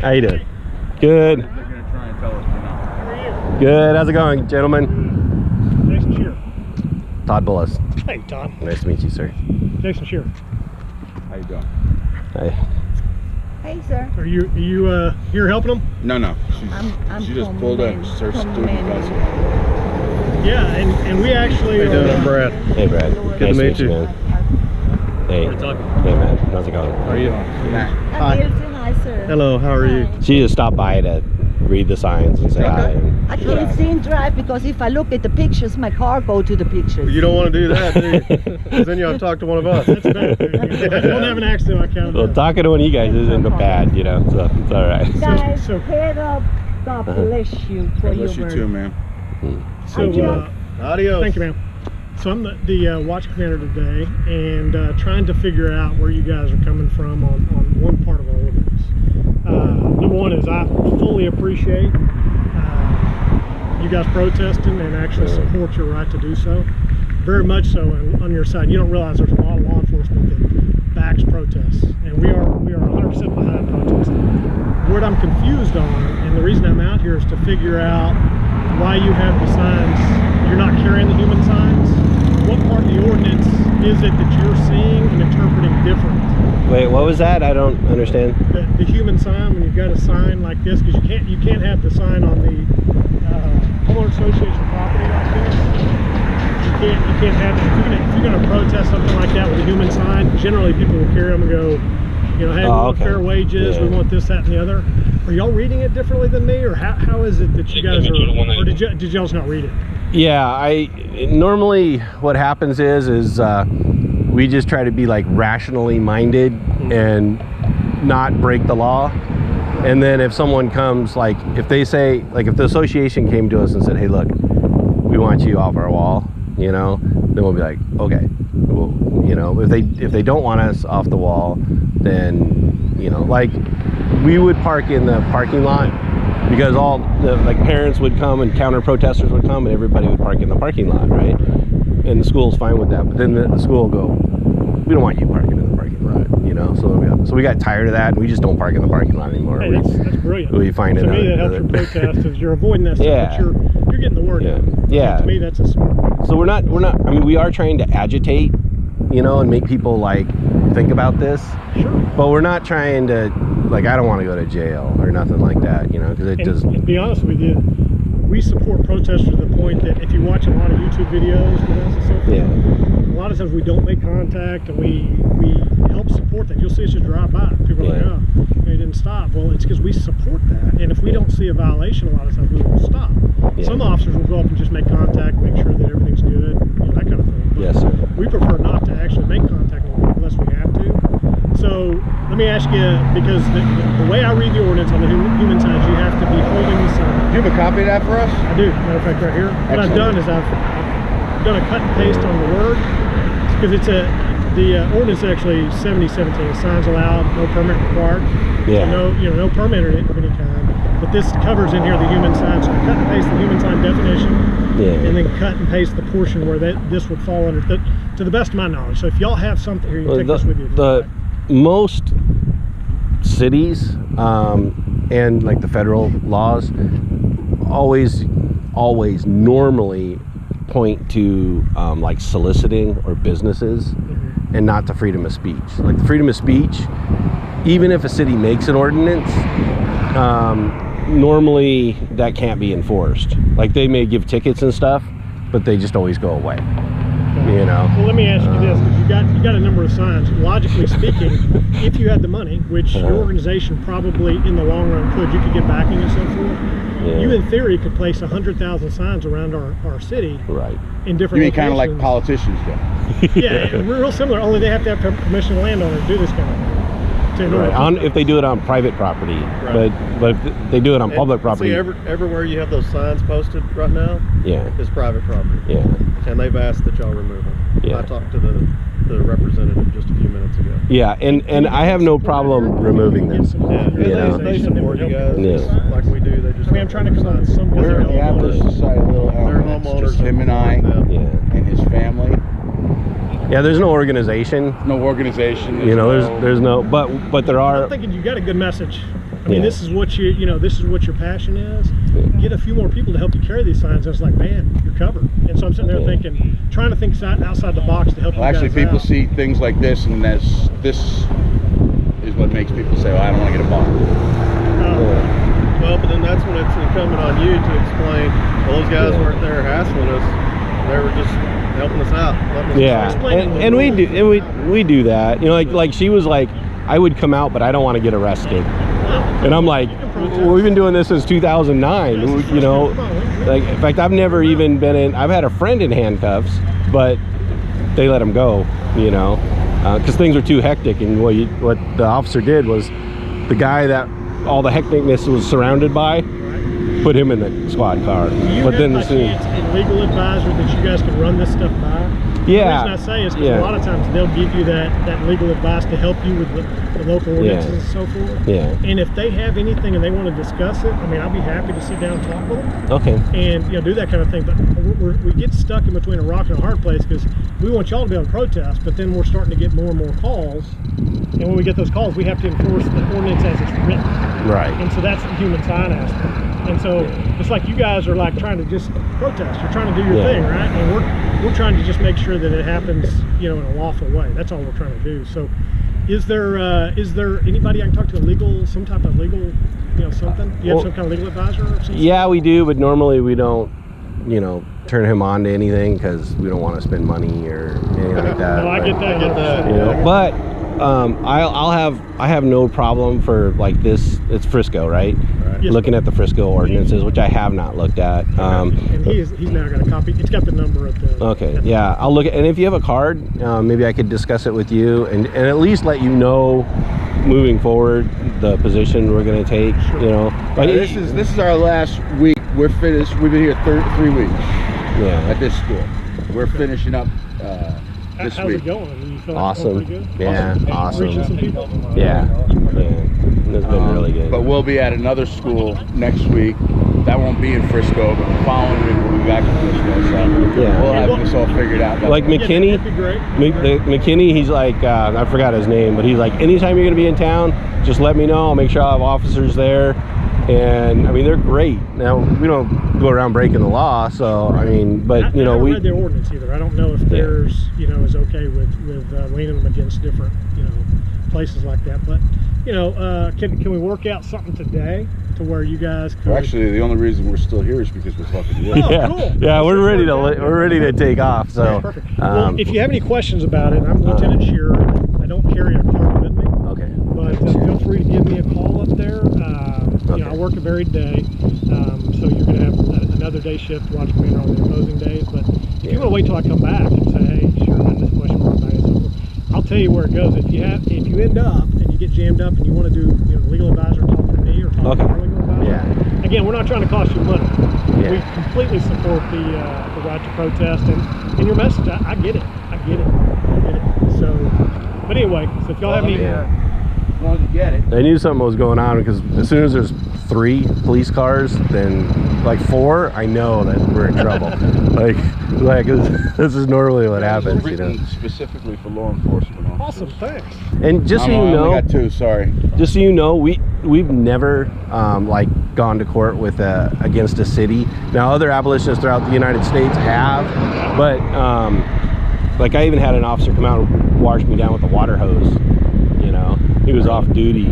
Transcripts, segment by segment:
How you doing? Good. They're going to try and tell us we're not. How are you? Good. How's it going, gentlemen? Jason Shear. Todd Bullis. Hey, Todd. Nice to meet you, sir. Jason Shear. How you doing? Hi. Hey, sir. Are you here helping them? No. She just pulled up. She's our student council. Yeah, and we actually. How you doing? I'm Brad. Hey, Brad. Good to meet you. Man. Hey. Hey, man. How's it going? How are you? I'm here to say hi, sir. Hello, how are you? Hi. She just stopped by to read the signs and say hi. I can't see and drive because if I look at the pictures, my car go to the pictures. You don't want to do that, do you? 'Cause then you'll have to talk to one of us. That's bad. Don't have an accident on account Well, of that. talking to one of you guys isn't bad, you know, so it's all right. Guys, So- head up. God bless you for God your bless you word. too, man. So, Thank you, man. Adios. thank you, ma'am. So I'm the watch commander today, and trying to figure out where you guys are coming from on one part of our ordinance. Number one is I fully appreciate you guys protesting and actually support your right to do so. Very much so on your side. You don't realize there's a lot of law enforcement that backs protests, and we are 100% behind protesting. What I'm confused on, and the reason I'm out here, is to figure out why you have the signs. You're not carrying the human signs. What part of the ordinance is it that you're seeing and interpreting different? Wait, what was that? I don't understand. The human sign, when you've got a sign like this, because you can't have the sign on the homeowner association property like this. You can't have it. If you're gonna protest something like that with a human sign, generally people will carry them and go, you know, hey, we want fair wages, we want this, that, and the other. Are y'all reading it differently than me, or how is it that you guys are, or did y'all just not read it? Yeah, normally what happens is we just try to be like rationally minded and not break the law. And then if someone comes, like if they say, like if the association came to us and said, hey, look, we want you off our wall, you know, then we'll be like, okay, well, you know, if they don't want us off the wall, then, you know, like we would park in the parking lot because all the like parents would come and counter protesters would come and everybody would park in the parking lot, right? And the school's fine with that, but then the school will go, we don't want you parking in the parking lot, you know. So we got tired of that, and we just don't park in the parking lot anymore. Hey, that's brilliant. We find to me that helps your protest is you're avoiding that stuff, Yeah. but you're getting the word out. Yeah. To me, that's a smart. So we're not. I mean, we are trying to agitate, you know, and make people like think about this. Sure. But we're not trying to, like, I don't want to go to jail or nothing like that, you know, because it doesn't. And to be honest with you, we support protesters to the point that if you watch a lot of YouTube videos with us and so forth, a lot of times we don't make contact and we help support that. You'll see us just drive by. People are like, oh, they didn't stop. Well, it's because we support that. And if we don't see a violation, a lot of times we won't stop. Some officers will go up and just make contact, make sure that everything's good, you know, that kind of thing. But yes, sir. We prefer not to actually make contact unless we have to. So let me ask you, because the way I read the ordinance on the human signs, you have to be holding the sign. Do you have a copy of that for us? I do. Matter of fact, right here. What I've done is I've done a cut and paste on the word, because it's the ordinance is actually 7017. Signs allowed, no permit required. Yeah. So no permit of any kind. But this covers in here the human sign. So I cut and paste the human sign definition, and then cut and paste the portion where this would fall under. To the best of my knowledge. So if y'all have something here, you can take this with you. Most cities and like the federal laws always normally point to like soliciting or businesses, and not to freedom of speech. Like the freedom of speech, even if a city makes an ordinance, normally that can't be enforced. Like they may give tickets and stuff, but they just always go away. You know. Well, let me ask you this: because you got a number of signs. Logically speaking, if you had the money, which your organization probably in the long run you could get backing and so forth. You in theory could place 100,000 signs around our city, right? In different. You mean kind of like politicians do? Yeah, real similar. Only they have to have permission of the landowner to do this kind of thing. Right. If they do it on private property, but if they do it on public property. See, everywhere you have those signs posted right now, is private property. Yeah. And they've asked that y'all remove them. Yeah. I talked to the representative just a few minutes ago. Yeah, and I have no problem removing them. Yeah, they support you guys like we do. They just. I mean, I'm trying to come up with some. We're the Abolitionist Society, little homeowners, just him and I, and his family. Yeah, there's no organization. No organization. You know, there's no, but there are. I'm thinking you got a good message. I mean, this is what this is what your passion is. Get a few more people to help you carry these signs. I was like, man, you're covered. And so I'm sitting there thinking, trying to think outside the box to help you guys actually, people out. see things like this, and this is what makes people say, well, I don't want to get a bond. Well, but then that's when it's incumbent on you to explain, well, those guys weren't there hassling us. They were just helping us out. And we do that. You know, like she was like, I would come out, but I don't want to get arrested. And I'm like, well, we've been doing this since 2009. You know, like, in fact, I've never even been in. I've had a friend in handcuffs, but they let him go. You know, because things were too hectic. And what the officer did was, the guy that all the hecticness was surrounded by, put him in the squad car. But then by chance a legal advisor that you guys can run this stuff by? Yeah. The reason I say is because a lot of times they'll give you that legal advice to help you with the local ordinances and so forth. Yeah. And if they have anything and they want to discuss it, I mean, I'll be happy to sit down and talk with them. Okay. And do that kind of thing. But we get stuck in between a rock and a hard place because we want y'all to be able to protest, but then we're starting to get more and more calls. And when we get those calls, we have to enforce the ordinance as it's written. Right. And so that's the human side aspect. And so it's like you guys are like trying to just protest. You're trying to do your thing, right? And we're trying to just make sure that it happens, in a lawful way. That's all we're trying to do. So, is there anybody I can talk to? Some type of legal, something? Do you have some kind of legal advisor or something? Yeah, we do, but normally we don't, turn him on to anything because we don't want to spend money or anything like that. No, I get that. But I have no problem for like this. It's Frisco, right? Yes. Looking at the Frisco ordinances, which I have not looked at. And he's now got a copy. It's got the number at the. Okay, yeah, I'll look at. And if you have a card, maybe I could discuss it with you and at least let you know, moving forward, the position we're going to take. Like this is our last week. We're finished. We've been here 3 weeks. Yeah. At this school, we're finishing up this How's week. It going? You feel Awesome. Like it's going pretty good? Yeah, awesome. Reaching some people? Yeah. It's been really good. But we'll be at another school next week. That won't be in Frisco, but the following week we'll be back in Frisco. So we'll have this all figured out. Like McKinney, McKinney, he's like, I forgot his name, but he's like, anytime you're going to be in town, just let me know. I'll make sure I'll have officers there. And I mean, they're great. Now, we don't go around breaking the law, so I mean, but I haven't read their ordinance either. I don't know if theirs, is okay with leaning them against different, places like that. But can we work out something today to where you guys could? Well, actually, the only reason we're still here is because we're talking to you. Cool. Yeah, we're ready to take off. So, perfect. Well, if you have any questions about it, I'm Lieutenant Shearer. I don't carry a card with me. Okay. But feel free to give me a call up there. I work a varied day, so you're going to have another day shift watch commander on the opposing days. But if you want to wait till I come back and say, hey, sure, I had this question for everybody, so forth, I'll tell you where it goes. If you end up and you get jammed up and you want to do the legal advisor talk to me or talk to our legal advisor, again, we're not trying to cost you money. We completely support the right to protest and your message. I get it. So, but anyway, so if y'all have any. As long as you get it. I knew something was going on because as soon as there's 3 police cars, then like 4, I know that we're in trouble. like this is normally what happens. Written specifically for law enforcement officers. Awesome, thanks. And just so you know, I only got 2. Sorry. Just so you know, we've never like gone to court with against a city. Now other abolitionists throughout the United States have, but like I even had an officer come out and wash me down with a water hose. He was off duty.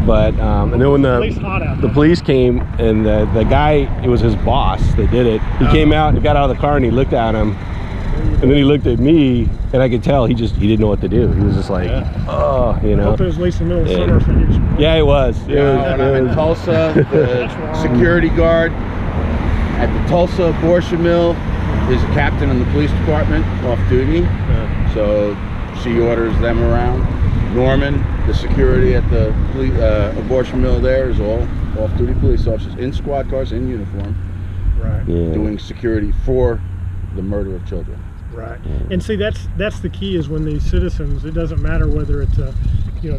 But and then when the police came and the guy, it was his boss that did it. He came out and got out of the car and he looked at him, and then he looked at me, and I could tell he didn't know what to do. He was just like, oh, I hope it was at least in the middle of summer. Yeah, it was. When I'm in Tulsa, the security guard at the Tulsa abortion mill is a captain in the police department, off duty. So she orders them around. Norman, the security at the abortion mill there, is all off-duty police officers in squad cars, in uniform, doing security for the murder of children. Right. And see, that's the key, is when these citizens, it doesn't matter whether it's a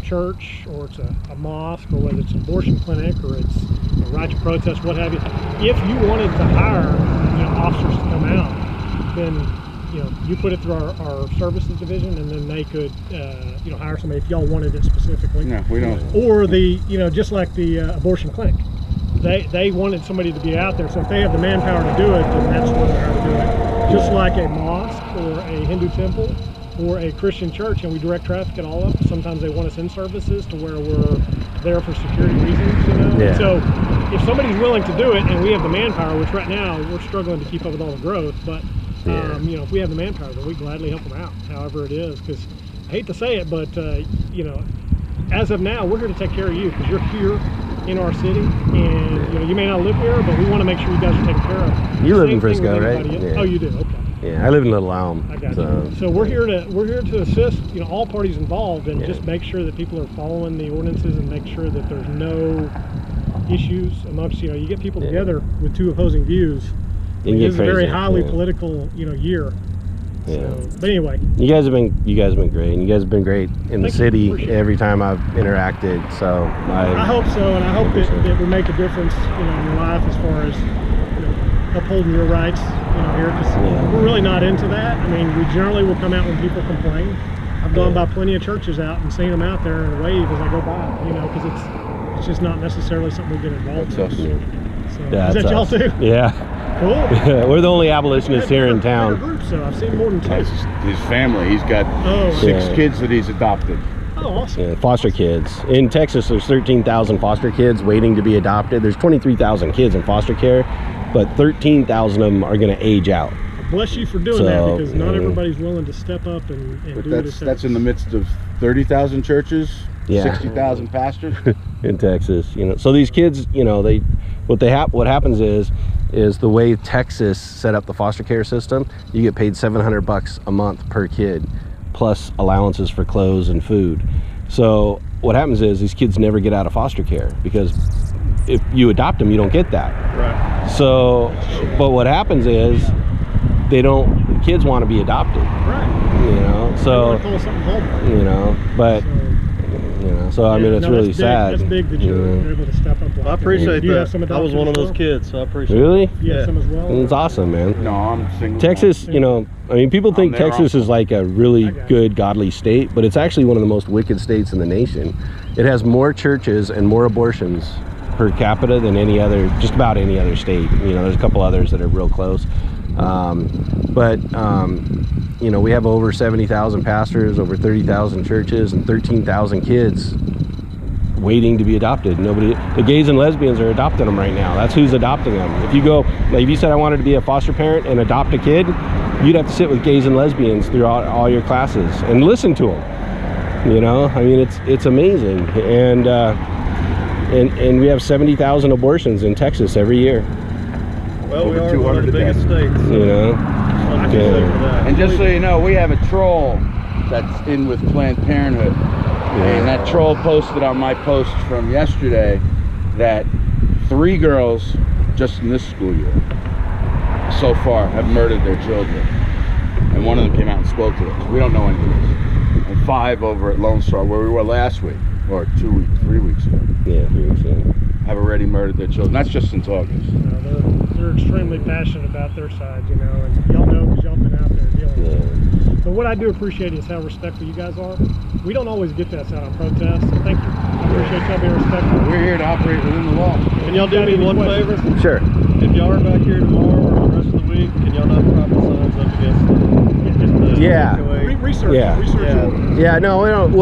church or it's a mosque or whether it's an abortion clinic or it's a right to protest, what have you. If you wanted to hire officers to come out, then you put it through our services division, and then they could hire somebody if y'all wanted it specifically. No, we don't. Or just like the abortion clinic, they wanted somebody to be out there. So if they have the manpower to do it, then that's when they're to do it. Just like a mosque or a Hindu temple or a Christian church, and we direct traffic at all of them. Sometimes they want us in services to where we're there for security reasons, Yeah. So if somebody's willing to do it, and we have the manpower, which right now we're struggling to keep up with all the growth, but if we have the manpower, then we gladly help them out, however it is. Because I hate to say it, but as of now, we're here to take care of you because you're here in our city, and you may not live here, but we want to make sure you guys are taken care of. You live in Frisco, right? Yeah. Oh, you do. Okay. Yeah, I live in Little Elm. I got you. So we're here to assist all parties involved, and just make sure that people are following the ordinances and make sure that there's no issues amongst you get people together with two opposing views. This is a very highly political year. Yeah. So, but anyway, you guys have been great, and you guys have been great in the city every time I've interacted. So I hope so, and I hope that we make a difference in your life as far as upholding your rights here, because we're really not into that. I mean, we generally will come out when people complain. I've gone by plenty of churches out and seen them out there and wave as I go by, because it's just not necessarily something we get involved in. So, is that y'all too? Yeah. Cool. We're the only abolitionists here in town. Group, so I've seen more than two. That's his family. He's got 6 kids that he's adopted. Oh, awesome. Yeah, foster kids. In Texas, there's 13,000 foster kids waiting to be adopted. There's 23,000 kids in foster care, but 13,000 of them are going to age out. Bless you for doing that, because not everybody's willing to step up and do it. That's in the midst of 30,000 churches, 60,000 pastors in Texas. So these kids, what happens is the way Texas set up the foster care system, you get paid $700 a month per kid, plus allowances for clothes and food. So what happens is these kids never get out of foster care, because if you adopt them, you don't get that. Right. So, but what happens is the kids want to be adopted. Right. So, call something home. But so I mean, it's really sad. That's big that you're able to step up. I appreciate that. I was one of those kids, so I appreciate it. Really? Yeah. Some as well. It's awesome, man. No, I'm single. Texas, I mean, people think Texas is like a really good, godly state, but it's actually one of the most wicked states in the nation. It has more churches and more abortions per capita than just about any other state. There's a couple others that are real close. We have over 70,000 pastors, over 30,000 churches, and 13,000 kids waiting to be adopted. The gays and lesbians are adopting them right now. That's who's adopting them. If you said I wanted to be a foster parent and adopt a kid, you'd have to sit with gays and lesbians throughout all your classes and listen to them. I mean, it's amazing. And we have 70,000 abortions in Texas every year. Well, we are one of the biggest states. And just so you know, we have a troll that's in with Planned Parenthood. And that troll posted on my post from yesterday that 3 girls just in this school year so far have murdered their children. And one of them came out and spoke to us. We don't know any of this. And 5 over at Lone Star, where we were last week, or 3 weeks ago. Yeah, 3 weeks ago. Have already murdered their children. That's just since August. They're extremely passionate about their side, and y'all know because y'all been out there dealing with it. But what I do appreciate is how respectful you guys are. We don't always get that out on protests, so thank you. I appreciate y'all being respectful. We're here to operate within the law. Can y'all do me one favor? Sure. If y'all are back here tomorrow or the rest of the week, can y'all not prop the signs up against the research. Yeah, no, we don't.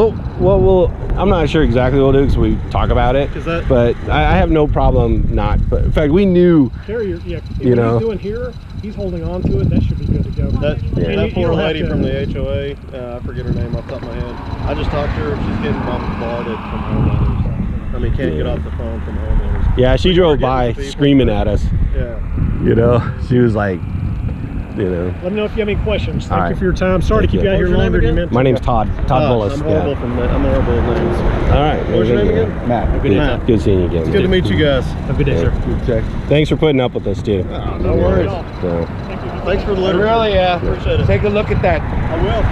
I'm not sure exactly what we'll do because we talk about it. But I have no problem not. But in fact, we knew. If he's doing here, he's holding on to it. That should be good to go. That poor lady from the HOA, I forget her name off the top of my head. I just talked to her. She's getting bombarded from homeowners. I mean, can't get off the phone from homeowners. Yeah, she drove by screaming at us. Yeah. She was like, Let me know if you have any questions. Thank you for your time. Sorry to keep you out here longer than you meant to. My name's Todd Bullis. I'm horrible at names. All right. What's your name again? Matt. Good seeing you again. It's good to meet you guys. Have a good day, sir. Thanks for putting up with us too. No worries. Thanks for the letter. Really, appreciate it. Take a look at that. I will.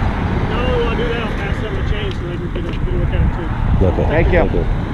Not only will I do that, I'll pass them a change so they can get a look at it too. Okay. Thank you. Thank you.